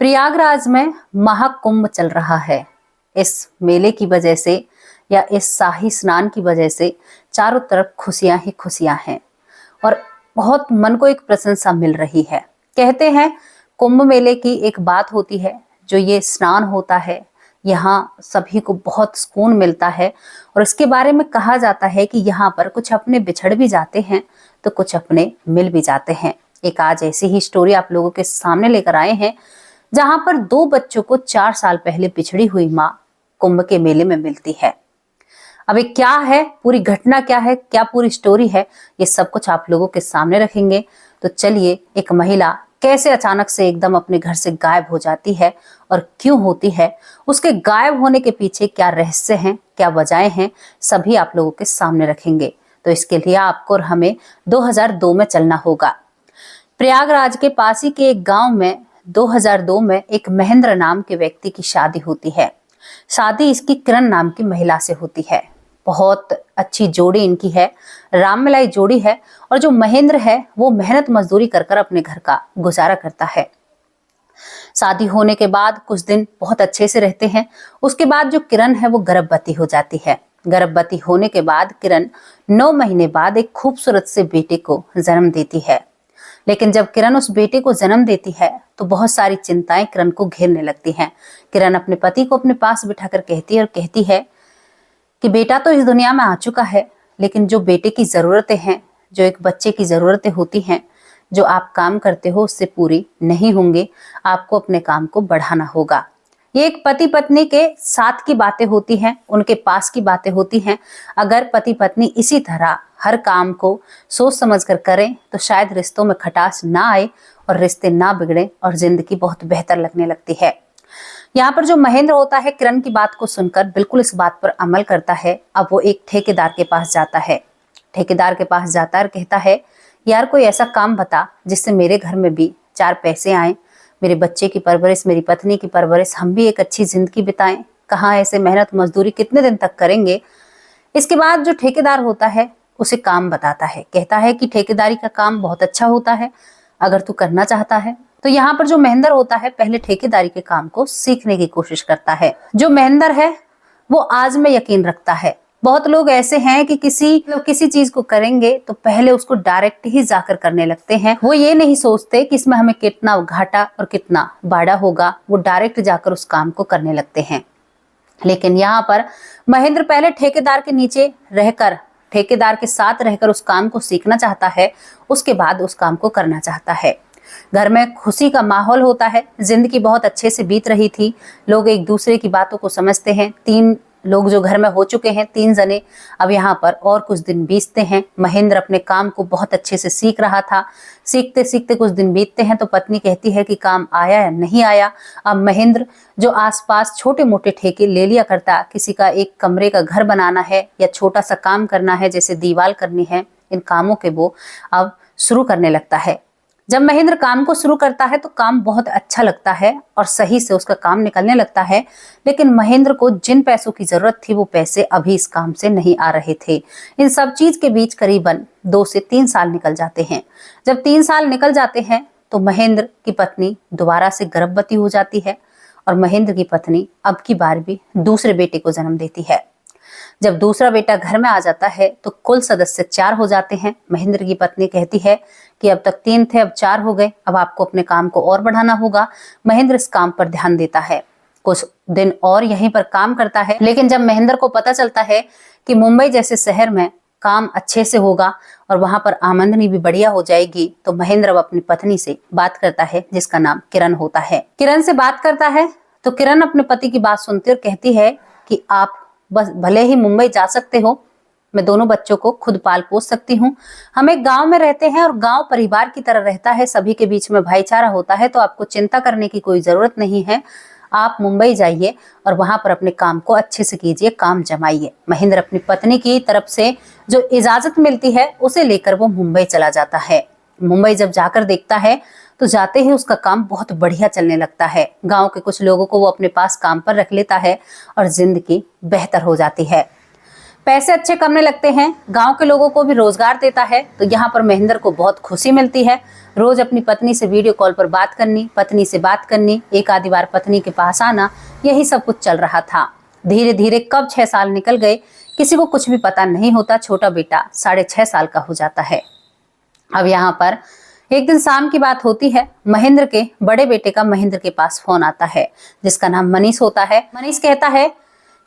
प्रयागराज में महाकुंभ चल रहा है। इस मेले की वजह से या इस शाही स्नान की वजह से चारों तरफ खुशियां ही खुशियां हैं और बहुत मन को एक प्रशंसा मिल रही है। कहते हैं कुंभ मेले की एक बात होती है, जो ये स्नान होता है यहाँ सभी को बहुत सुकून मिलता है और इसके बारे में कहा जाता है कि यहाँ पर कुछ अपने बिछड़ भी जाते हैं तो कुछ अपने मिल भी जाते हैं। एक आज ऐसी ही स्टोरी आप लोगों के सामने लेकर आए हैं, जहां पर दो बच्चों को 4 साल पहले बिछड़ी हुई मां कुंभ के मेले में मिलती है। अब ये क्या है, पूरी घटना क्या है, क्या पूरी स्टोरी है, ये सब कुछ आप लोगों के सामने रखेंगे। तो चलिए, एक महिला कैसे अचानक से एकदम अपने घर से गायब हो जाती है और क्यों होती है, उसके गायब होने के पीछे क्या रहस्य हैं, क्या वजहें हैं, सभी आप लोगों के सामने रखेंगे। तो इसके लिए आपको और हमें 2002 में चलना होगा। प्रयागराज के पास ही के एक गांव में 2002 में एक महेंद्र नाम के व्यक्ति की शादी होती है। शादी इसकी किरण नाम की महिला से होती है। बहुत अच्छी जोड़ी इनकी है, राममिलाई जोड़ी है। और जो महेंद्र है वो मेहनत मजदूरी कर कर अपने घर का गुजारा करता है। शादी होने के बाद कुछ दिन बहुत अच्छे से रहते हैं। उसके बाद जो किरण है वो गर्भवती हो जाती है। गर्भवती होने के बाद किरण 9 महीने बाद एक खूबसूरत से बेटे को जन्म देती है। लेकिन जब किरण उस बेटे को जन्म देती है तो बहुत सारी चिंताएं किरण को घेरने लगती हैं। किरण अपने पति को अपने पास बिठाकर कहती है कि बेटा तो इस दुनिया में आ चुका है, लेकिन जो बेटे की जरूरतें हैं, जो एक बच्चे की जरूरतें होती हैं, जो आप काम करते हो उससे पूरी नहीं होंगे। आपको अपने काम को बढ़ाना होगा। ये एक पति पत्नी के साथ की बातें होती हैं, उनके पास की बातें होती हैं। अगर पति पत्नी इसी तरह हर काम को सोच समझ कर करें तो शायद रिश्तों में खटास ना आए और रिश्ते ना बिगड़े और जिंदगी बहुत बेहतर लगने लगती है। यहाँ पर जो महेंद्र होता है किरण की बात को सुनकर बिल्कुल इस बात पर अमल करता है। अब वो एक ठेकेदार के पास जाता है। ठेकेदार के पास जाता है और कहता है, यार कोई ऐसा काम बता जिससे मेरे घर में भी 4 पैसे आए, मेरे बच्चे की परवरिश, मेरी पत्नी की परवरिश, हम भी एक अच्छी जिंदगी बिताएं। कहाँ ऐसे मेहनत मजदूरी कितने दिन तक करेंगे। इसके बाद जो ठेकेदार होता है उसे काम बताता है। कहता है कि ठेकेदारी का काम बहुत अच्छा होता है, अगर तू करना चाहता है। तो यहाँ पर जो महेंद्र होता है पहले ठेकेदारी के काम को सीखने की कोशिश करता है। जो महेंद्र है वो आज में यकीन रखता है। बहुत लोग ऐसे हैं कि किसी चीज को करेंगे तो पहले उसको डायरेक्ट ही जाकर करने लगते हैं। वो ये नहीं सोचते कि इसमें हमें कितना घाटा और कितना बाड़ा होगा, वो डायरेक्ट जाकर उस काम को करने लगते हैं। लेकिन यहाँ पर महेंद्र पहले ठेकेदार के नीचे रहकर, ठेकेदार के साथ रहकर उस काम को सीखना चाहता है, उसके बाद उस काम को करना चाहता है। घर में खुशी का माहौल होता है, जिंदगी बहुत अच्छे से बीत रही थी। लोग एक दूसरे की बातों को समझते हैं। 3 लोग जो घर में हो चुके हैं, 3 जने। अब यहाँ पर और कुछ दिन बीतते हैं। महेंद्र अपने काम को बहुत अच्छे से सीख रहा था। सीखते सीखते कुछ दिन बीतते हैं तो पत्नी कहती है कि काम आया या नहीं आया। अब महेंद्र जो आसपास छोटे मोटे ठेके ले लिया करता, किसी का एक कमरे का घर बनाना है या छोटा सा काम करना है जैसे दीवार करनी है, इन कामों के वो अब शुरू करने लगता है। जब महेंद्र काम को शुरू करता है तो काम बहुत अच्छा लगता है और सही से उसका काम निकलने लगता है। लेकिन महेंद्र को जिन पैसों की जरूरत थी वो पैसे अभी इस काम से नहीं आ रहे थे। इन सब चीज के बीच करीबन 2 से 3 साल निकल जाते हैं। जब 3 साल निकल जाते हैं तो महेंद्र की पत्नी दोबारा से गर्भवती हो जाती है और महेंद्र की पत्नी अब की बार भी दूसरे बेटे को जन्म देती है। जब दूसरा बेटा घर में आ जाता है तो कुल सदस्य 4 हो जाते हैं। महेंद्र की पत्नी कहती है कि अब तक 3 थे, अब 4 हो गए, अब आपको अपने काम को और बढ़ाना होगा। महेंद्र इस काम पर ध्यान देता है, कुछ दिन और यहीं पर काम करता है। लेकिन जब महेंद्र को पता चलता है कि मुंबई जैसे शहर में काम अच्छे से होगा और वहां पर आमदनी भी बढ़िया हो जाएगी, तो महेंद्र अब अपनी पत्नी से बात करता है, जिसका नाम किरण होता है। किरण से बात करता है तो किरण अपने पति की बात सुनती और कहती है कि आप बस भले ही मुंबई जा सकते हो, मैं दोनों बच्चों को खुद पाल पोस सकती हूँ। हम एक गांव में रहते हैं और गांव परिवार की तरह रहता है, सभी के बीच में भाईचारा होता है, तो आपको चिंता करने की कोई जरूरत नहीं है। आप मुंबई जाइए और वहां पर अपने काम को अच्छे से कीजिए, काम जमाइए। महेंद्र अपनी पत्नी की तरफ से जो इजाजत मिलती है उसे लेकर वो मुंबई चला जाता है। मुंबई जब जाकर देखता है तो जाते ही उसका काम बहुत बढ़िया चलने लगता है। गांव के कुछ लोगों को वो अपने पास काम पर रख लेता है और जिंदगी बेहतर हो जाती है। पैसे अच्छे कमाने लगते हैं, गांव के लोगों को भी रोजगार देता है। तो यहाँ पर महेंद्र को बहुत खुशी मिलती है। रोज अपनी पत्नी से वीडियो कॉल पर बात करनी, पत्नी से बात करनी, एक आधी बार पत्नी के पास आना, यही सब कुछ चल रहा था। धीरे धीरे कब 6 साल निकल गए किसी को कुछ भी पता नहीं होता। छोटा बेटा 6.5 साल का हो जाता है। अब यहाँ पर एक दिन शाम की बात होती है। महेंद्र के बड़े बेटे का महेंद्र के पास फोन आता है, जिसका नाम मनीष होता है। मनीष कहता है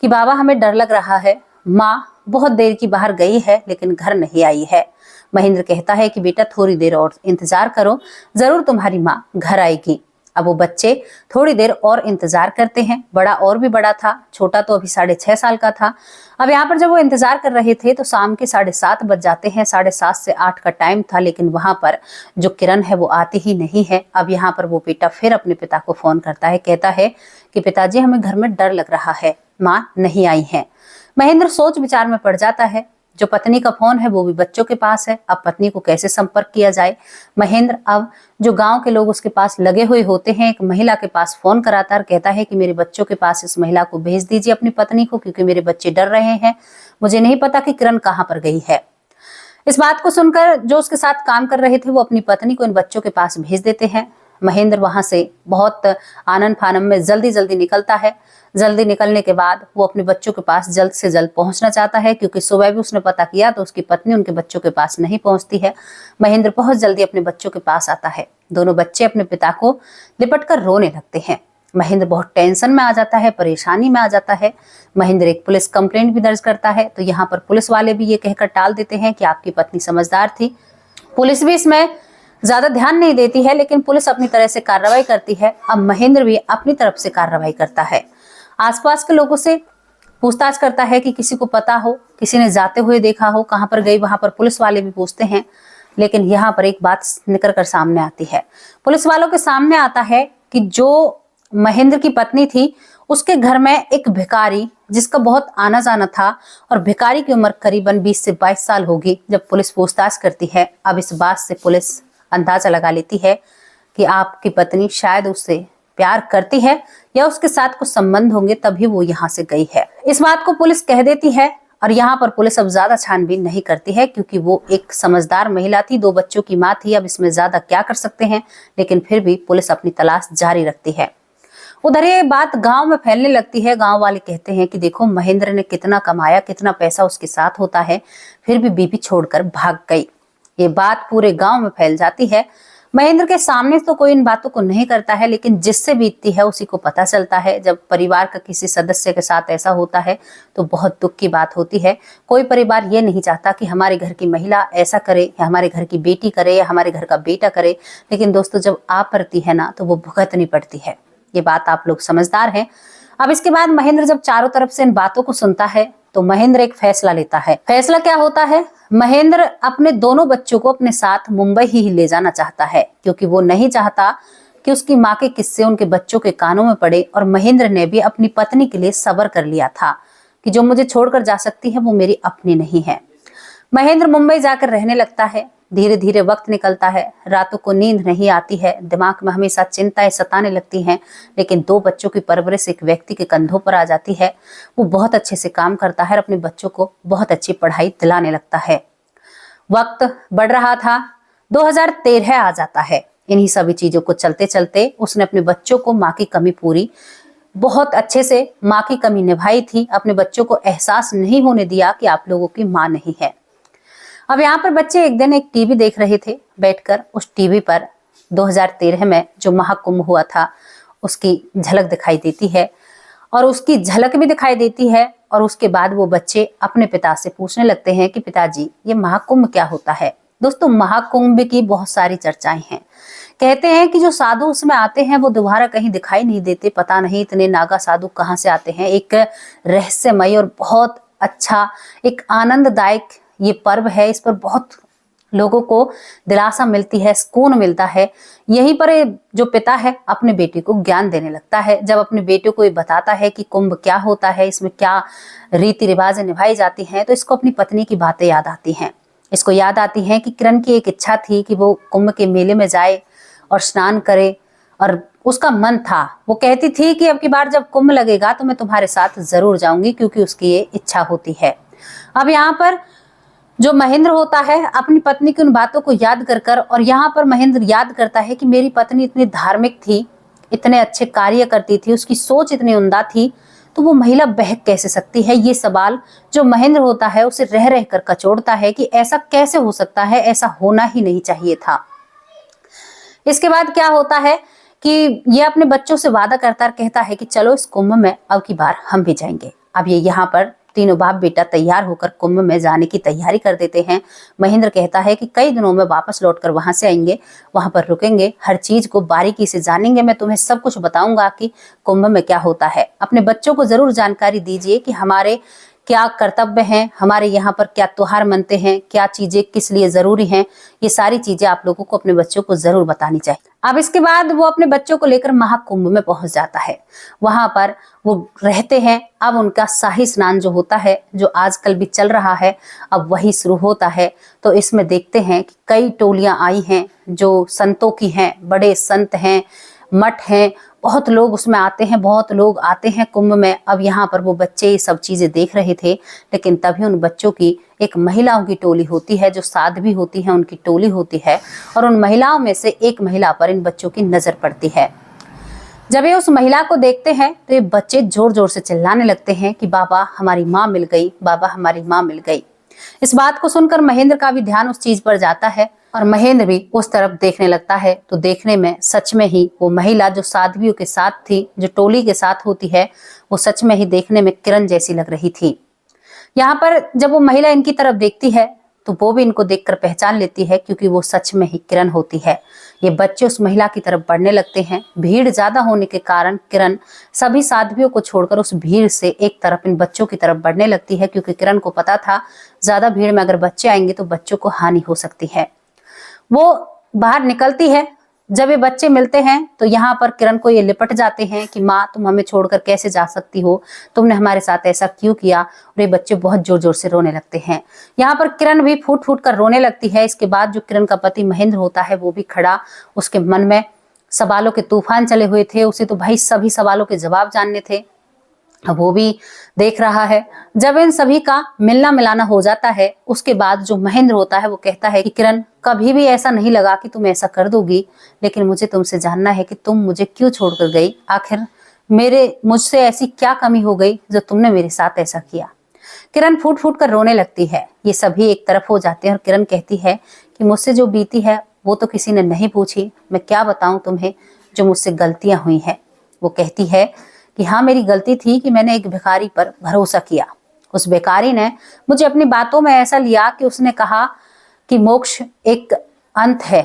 कि बाबा हमें डर लग रहा है, माँ बहुत देर की बाहर गई है लेकिन घर नहीं आई है। महेंद्र कहता है कि बेटा थोड़ी देर और इंतजार करो, जरूर तुम्हारी माँ घर आएगी। अब वो बच्चे थोड़ी देर और इंतजार करते हैं। बड़ा और भी बड़ा था, छोटा तो अभी 6.5 साल का था। अब यहाँ पर जब वो इंतजार कर रहे थे तो शाम के 7:30 बज जाते हैं। 7:30 से 8 का टाइम था, लेकिन वहां पर जो किरण है वो आती ही नहीं है। अब यहाँ पर वो बेटा फिर अपने पिता को फोन करता है, कहता है कि पिताजी हमें घर में डर लग रहा है, माँ नहीं आई है। महेंद्र सोच विचार में पड़ जाता है। जो पत्नी का फोन है वो भी बच्चों के पास है। अब पत्नी को कैसे संपर्क किया जाए। महेंद्र अब जो गांव के लोग उसके पास लगे हुए होते हैं, एक महिला के पास फोन कराता है, कहता है कि मेरे बच्चों के पास इस महिला को भेज दीजिए अपनी पत्नी को, क्योंकि मेरे बच्चे डर रहे हैं, मुझे नहीं पता कि किरण कहाँ पर गई है। इस बात को सुनकर जो उसके साथ काम कर रहे थे वो अपनी पत्नी को इन बच्चों के पास भेज देते हैं। महेंद्र वहां से बहुत आनंद फानन में जल्दी जल्दी निकलता है। जल्दी निकलने के बाद वो अपने बच्चों के पास जल्द से जल्द पहुंचना चाहता है, क्योंकि सुबह भी उसने पता किया तो उसकी पत्नी उनके बच्चों के पास नहीं पहुंचती है। महेंद्र बहुत जल्दी अपने बच्चों के पास आता है। दोनों बच्चे अपने पिता को लिपट कर रोने लगते हैं। महेंद्र बहुत टेंशन में आ जाता है, परेशानी में आ जाता है। महेंद्र एक पुलिस कंप्लेंट भी दर्ज करता है। तो यहाँ पर पुलिस वाले भी ये कहकर टाल देते हैं कि आपकी पत्नी समझदार थी। पुलिस भी इसमें ज्यादा ध्यान नहीं देती है, लेकिन पुलिस अपनी तरह से कार्रवाई करती है। अब महेंद्र भी अपनी तरफ से कार्रवाई करता है। आसपास के लोगों से पूछताछ करता है कि किसी को पता हो, किसी ने जाते हुए देखा हो, कहां पर गई। वहां पर पुलिस वाले भी पूछते हैं, लेकिन यहाँ पर एक बात निकल कर सामने आती है। पुलिस वालों के सामने आता है कि जो महेंद्र की पत्नी थी उसके घर में एक भिखारी, जिसका बहुत आना जाना था, और भिखारी की उम्र करीबन 20 से 22 साल होगी। जब पुलिस पूछताछ करती है, अब इस बात से पुलिस अंदाजा लगा लेती है कि आपकी पत्नी शायद उससे प्यार करती है या उसके साथ कुछ संबंध होंगे, तभी वो यहाँ से गई है। इस बात को पुलिस कह देती है। और यहाँ पर पुलिस अब ज्यादा छानबीन नहीं करती है, क्योंकि वो एक समझदार महिला थी, 2 बच्चों की माँ थी। अब इसमें ज्यादा क्या कर सकते हैं, लेकिन फिर भी पुलिस अपनी तलाश जारी रखती है। उधर ये बात गांव में फैलने लगती है। गांव वाले कहते हैं कि देखो महेंद्र ने कितना कमाया, कितना पैसा उसके साथ होता है, फिर भी बीबी छोड़कर भाग गई। ये बात पूरे गांव में फैल जाती है। महेंद्र के सामने तो कोई इन बातों को नहीं करता है, लेकिन जिससे बीतती है उसी को पता चलता है। जब परिवार का किसी सदस्य के साथ ऐसा होता है तो बहुत दुख की बात होती है। कोई परिवार ये नहीं चाहता कि हमारे घर की महिला ऐसा करे, या हमारे घर की बेटी करे, या हमारे घर का बेटा करे, लेकिन दोस्तों जब आप पड़ती है ना तो वो भुगतनी पड़ती है। ये बात आप लोग समझदार हैं। अब इसके बाद महेंद्र जब चारों तरफ से इन बातों को सुनता है तो महेंद्र एक फैसला लेता है। फैसला क्या होता है, महेंद्र अपने दोनों बच्चों को अपने साथ मुंबई ही ले जाना चाहता है, क्योंकि वो नहीं चाहता कि उसकी माँ के किस्से उनके बच्चों के कानों में पड़े। और महेंद्र ने भी अपनी पत्नी के लिए सब्र कर लिया था कि जो मुझे छोड़कर जा सकती है वो मेरी अपनी नहीं है। महेंद्र मुंबई जाकर रहने लगता है। धीरे धीरे वक्त निकलता है, रातों को नींद नहीं आती है, दिमाग में हमेशा चिंताएं सताने लगती हैं। लेकिन 2 बच्चों की परवरिश एक व्यक्ति के कंधों पर आ जाती है। वो बहुत अच्छे से काम करता है और अपने बच्चों को बहुत अच्छी पढ़ाई दिलाने लगता है। वक्त बढ़ रहा था, 2013 आ जाता है। इन्हीं सभी चीजों को चलते चलते उसने अपने बच्चों को माँ की कमी पूरी बहुत अच्छे से माँ की कमी निभाई थी। अपने बच्चों को एहसास नहीं होने दिया कि आप लोगों की माँ नहीं है। अब यहाँ पर बच्चे एक दिन एक टीवी देख रहे थे बैठकर। उस टीवी पर 2013 में जो महाकुंभ हुआ था उसकी झलक दिखाई देती है, और उसकी झलक भी दिखाई देती है। और उसके बाद वो बच्चे अपने पिता से पूछने लगते हैं कि पिताजी ये महाकुंभ क्या होता है। दोस्तों महाकुंभ की बहुत सारी चर्चाएं हैं। कहते हैं कि जो साधु उसमें आते हैं वो दोबारा कहीं दिखाई नहीं देते। पता नहीं इतने नागा साधु कहाँ से आते हैं। एक रहस्यमय और बहुत अच्छा, एक आनंददायक ये पर्व है। इस पर बहुत लोगों को दिलासा मिलती है, सुकून मिलता है। यहीं पर जो पिता है अपने बेटे को ज्ञान देने लगता है। जब अपने बेटे को ये बताता है कि कुंभ क्या होता है, इसमें क्या रीति रिवाज निभाई जाती हैं, तो इसको अपनी पत्नी की बातें याद आती हैं। इसको याद आती है कि किरण की एक इच्छा थी कि वो कुंभ के मेले में जाए और स्नान करे, और उसका मन था। वो कहती थी कि अब की बार जब कुंभ लगेगा तो मैं तुम्हारे साथ जरूर जाऊंगी, क्योंकि उसकी ये इच्छा होती है। अब यहाँ पर जो महेंद्र होता है अपनी पत्नी की उन बातों को याद कर कर, और यहाँ पर महेंद्र याद करता है कि मेरी पत्नी इतनी धार्मिक थी, इतने अच्छे कार्य करती थी, उसकी सोच इतनी उम्दा थी, तो वो महिला बहक कैसे सकती है। ये सवाल जो महेंद्र होता है उसे रह रह कर कचोड़ता है कि ऐसा कैसे हो सकता है, ऐसा होना ही नहीं चाहिए था। इसके बाद क्या होता है कि ये अपने बच्चों से वादा करता कहता है कि चलो इस कुंभ में अब की बार हम भी जाएंगे। अब ये यहाँ पर तीनों बाप बेटा तैयार होकर कुंभ में जाने की तैयारी कर देते हैं। महेंद्र कहता है कि कई दिनों में वापस लौटकर वहां से आएंगे, वहां पर रुकेंगे, हर चीज को बारीकी से जानेंगे, मैं तुम्हें सब कुछ बताऊंगा कि कुंभ में क्या होता है। अपने बच्चों को जरूर जानकारी दीजिए कि हमारे क्या कर्तव्य हैं, हमारे यहाँ पर क्या त्योहार मनते हैं, क्या चीजें किस लिए जरूरी हैं, ये सारी चीजें आप लोगों को अपने बच्चों को जरूर बतानी चाहिए। अब इसके बाद वो अपने बच्चों को लेकर महाकुंभ में पहुंच जाता है। वहां पर वो रहते हैं। अब उनका शाही स्नान जो होता है, जो आजकल भी चल रहा है, अब वही शुरू होता है। तो इसमें देखते हैं कि कई टोलियां आई हैं जो संतों की हैं, बड़े संत हैं, मठ हैं, बहुत लोग उसमें आते हैं, बहुत लोग आते हैं कुंभ में। अब यहाँ पर वो बच्चे ये सब चीजें देख रहे थे, लेकिन तभी उन बच्चों की एक महिलाओं की टोली होती है, जो साध्वी होती है, उनकी टोली होती है, और उन महिलाओं में से एक महिला पर इन बच्चों की नजर पड़ती है। जब ये उस महिला को देखते हैं तो ये बच्चे जोर जोर से चिल्लाने लगते हैं कि बाबा हमारी माँ मिल गई, बाबा हमारी माँ मिल गई। इस बात को सुनकर महेंद्र का भी ध्यान उस चीज पर जाता है और महेंद्र भी उस तरफ देखने लगता है। तो देखने में सच में ही वो महिला जो साध्वियों के साथ थी, जो टोली के साथ होती है, वो सच में ही देखने में किरण जैसी लग रही थी। यहाँ पर जब वो महिला इनकी तरफ देखती है तो वो भी इनको देखकर पहचान लेती है, क्योंकि वो सच में ही किरण होती है। ये बच्चे उस महिला की तरफ बढ़ने लगते हैं। भीड़ ज्यादा होने के कारण किरण सभी साध्वियों को छोड़कर उस भीड़ से एक तरफ इन बच्चों की तरफ बढ़ने लगती है, क्योंकि किरण को पता था ज्यादा भीड़ में अगर बच्चे आएंगे तो बच्चों को हानि हो सकती है। वो बाहर निकलती है। जब ये बच्चे मिलते हैं तो यहाँ पर किरण को ये लिपट जाते हैं कि माँ तुम हमें छोड़कर कैसे जा सकती हो, तुमने हमारे साथ ऐसा क्यों किया। और ये बच्चे बहुत जोर जोर से रोने लगते हैं। यहाँ पर किरण भी फूट फूट कर रोने लगती है। इसके बाद जो किरण का पति महेंद्र होता है वो भी खड़ा, उसके मन में सवालों के तूफान चले हुए थे। उसे तो भाई सभी सवालों के जवाब जानने थे, अब वो भी देख रहा है। जब इन सभी का मिलना मिलाना हो जाता है, उसके बाद जो महेंद्र होता है वो कहता है कि किरण कभी भी ऐसा नहीं लगा कि तुम ऐसा कर दोगी, लेकिन मुझे तुमसे जानना है कि तुम मुझे क्यों छोड़कर गई। आखिर मुझसे ऐसी क्या कमी हो गई जो तुमने मेरे साथ ऐसा किया। किरण फूट फूट कर रोने लगती है। ये सभी एक तरफ हो जाते हैं और किरण कहती है कि मुझसे जो बीती है वो तो किसी ने नहीं पूछी, मैं क्या बताऊं तुम्हें जो मुझसे गलतियां हुई हैं। वो कहती है कि हाँ मेरी गलती थी कि मैंने एक भिखारी पर भरोसा किया। उस भिखारी ने मुझे अपनी बातों में ऐसा लिया कि उसने कहा कि मोक्ष एक अंत है,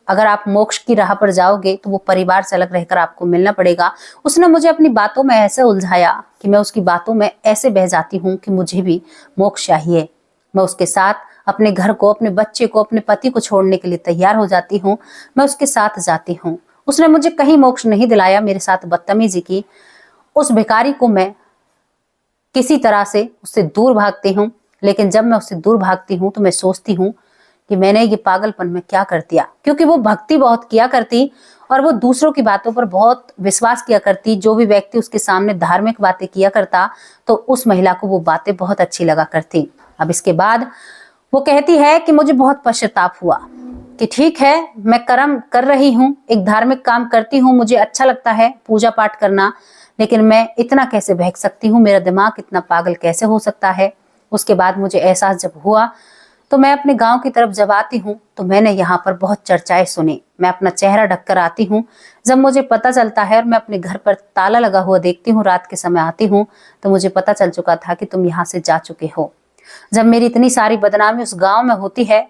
अगर आप मोक्ष की राह पर जाओगे तो वो परिवार से अलग रहकर आपको मिलना पड़ेगा। उसने मुझे अपनी बातों में ऐसे उलझाया कि मैं उसकी बातों में ऐसे बह जाती हूँ कि मुझे भी मोक्ष चाहिए। मैं उसके साथ अपने घर को, अपने बच्चे को, अपने पति को छोड़ने के लिए तैयार हो जाती हूँ, मैं उसके साथ जाती हूँ। उसने मुझे कहीं मोक्ष नहीं दिलाया, मेरे साथ बदतमीजी की। उस भिखारी को मैं किसी तरह से उससे दूर भागती हूँ, लेकिन जब मैं उससे दूर भागती हूँ तो मैं सोचती हूँ कि मैंने ये पागलपन में क्या कर दिया, क्योंकि वो भक्ति बहुत किया करती और वो दूसरों की बातों पर बहुत विश्वास किया करती। जो भी व्यक्ति उसके सामने धार्मिक बातें किया करता तो उस महिला को वो बातें बहुत अच्छी लगा करती। अब इसके बाद वो कहती है कि मुझे बहुत पश्चाताप हुआ कि ठीक है मैं कर्म कर रही हूँ, एक धार्मिक काम करती हूँ, मुझे अच्छा लगता है पूजा पाठ करना, लेकिन मैं इतना कैसे बहक सकती हूँ, मेरा दिमाग इतना पागल कैसे हो सकता है। उसके बाद मुझे एहसास जब हुआ तो मैं अपने गांव की तरफ जब आती हूँ तो मैंने यहाँ पर बहुत चर्चाएं सुनी। मैं अपना चेहरा ढककर आती हूँ। जब मुझे पता चलता है और मैं अपने घर पर ताला लगा हुआ देखती हूँ, रात के समय आती हूँ तो मुझे पता चल चुका था कि तुम यहाँ से जा चुके हो। जब मेरी इतनी सारी बदनामी उस गाँव में होती है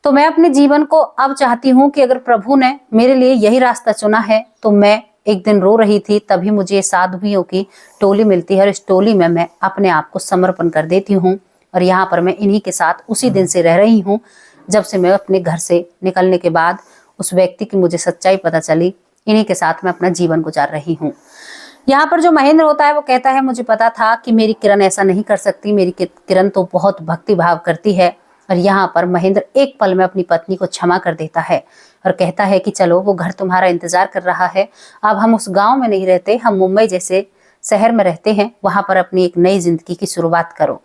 तो मैं अपने जीवन को अब चाहती हूँ कि अगर प्रभु ने मेरे लिए यही रास्ता चुना है तो मैं एक दिन रो रही थी, तभी मुझे साधुओं की टोली मिलती है और इस टोली में मैं अपने आप को समर्पण कर देती हूँ और यहाँ पर मैं इन्हीं के साथ उसी दिन से रह रही हूँ जब से मैं अपने घर से निकलने के बाद उस व्यक्ति की मुझे सच्चाई पता चली। इन्हीं के साथ मैं अपना जीवन गुजार रही हूँ। यहाँ पर जो महेंद्र होता है वो कहता है मुझे पता था कि मेरी किरण ऐसा नहीं कर सकती, मेरी किरण तो बहुत भक्ति भाव करती है। और यहाँ पर महेंद्र एक पल में अपनी पत्नी को क्षमा कर देता है और कहता है कि चलो वो घर तुम्हारा इंतजार कर रहा है, अब हम उस गांव में नहीं रहते, हम मुंबई जैसे शहर में रहते हैं, वहां पर अपनी एक नई जिंदगी की शुरुआत करो।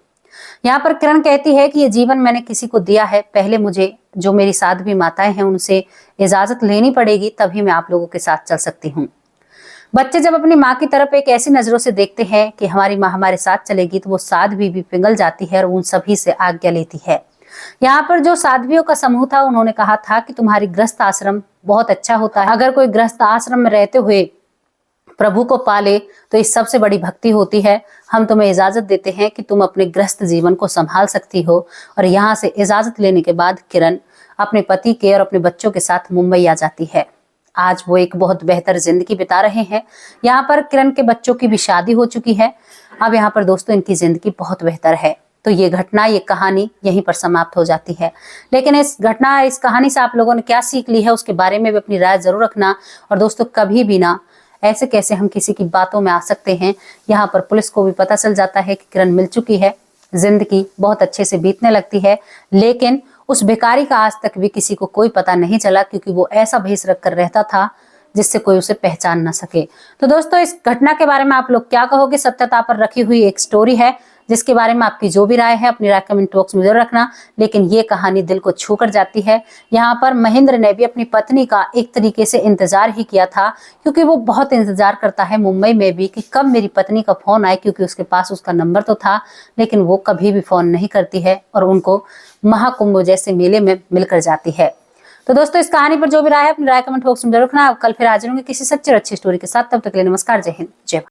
यहाँ पर किरण कहती है कि ये जीवन मैंने किसी को दिया है, पहले मुझे जो मेरी साध्वी माताएं हैं उनसे इजाजत लेनी पड़ेगी, तभी मैं आप लोगों के साथ चल सकती हूँ। बच्चे जब अपनी माँ की तरफ एक ऐसी नजरों से देखते हैं कि हमारी माँ हमारे साथ चलेगी, तो वो साध्वी भी पिघल जाती है और उन सभी से आज्ञा लेती है। यहाँ पर जो साध्वियों का समूह था उन्होंने कहा था कि तुम्हारी गृहस्थ आश्रम बहुत अच्छा होता है, अगर कोई गृहस्थ आश्रम में रहते हुए प्रभु को पाले तो इस सबसे बड़ी भक्ति होती है। हम तुम्हें इजाजत देते हैं कि तुम अपने गृहस्थ जीवन को संभाल सकती हो। और यहाँ से इजाजत लेने के बाद किरण अपने पति के और अपने बच्चों के साथ मुंबई आ जाती है। आज वो एक बहुत बेहतर जिंदगी बिता रहे हैं। यहाँ पर किरण के बच्चों की भी शादी हो चुकी है। अब यहाँ पर दोस्तों इनकी जिंदगी बहुत बेहतर है। तो ये घटना, ये कहानी यहीं पर समाप्त हो जाती है। लेकिन इस कहानी से आप लोगों ने क्या सीख ली है उसके बारे में भी अपनी राय जरूर रखना। और दोस्तों कभी भी ना ऐसे कैसे हम किसी की बातों में आ सकते हैं। यहाँ पर पुलिस को भी पता चल जाता है कि किरण मिल चुकी है, जिंदगी बहुत अच्छे से बीतने लगती है। लेकिन उस भिखारी का आज तक भी किसी को कोई पता नहीं चला, क्योंकि वो ऐसा भेष रख कर रहता था जिससे कोई उसे पहचान ना सके। तो दोस्तों इस घटना के बारे में आप लोग क्या कहोगे? सत्यता पर रखी हुई एक स्टोरी है, जिसके बारे में आपकी जो भी राय है अपनी राय कमेंट बॉक्स में जरूर रखना। लेकिन ये कहानी दिल को छू कर जाती है। यहाँ पर महेंद्र ने भी अपनी पत्नी का एक तरीके से इंतजार ही किया था, क्योंकि वो बहुत इंतजार करता है मुंबई में भी कि कब मेरी पत्नी का फोन आए, क्योंकि उसके पास उसका नंबर तो था, लेकिन वो कभी भी फोन नहीं करती है और उनको महाकुंभ जैसे मेले में मिलकर जाती है। तो दोस्तों इस कहानी पर जो भी राय है अपनी राय कमेंट बॉक्स में जरूर रखना। कल फिर हाजिर होंगे किसी सच्ची और अच्छी स्टोरी के साथ। तब तक के लिए नमस्कार, जय हिंद, जय भारत।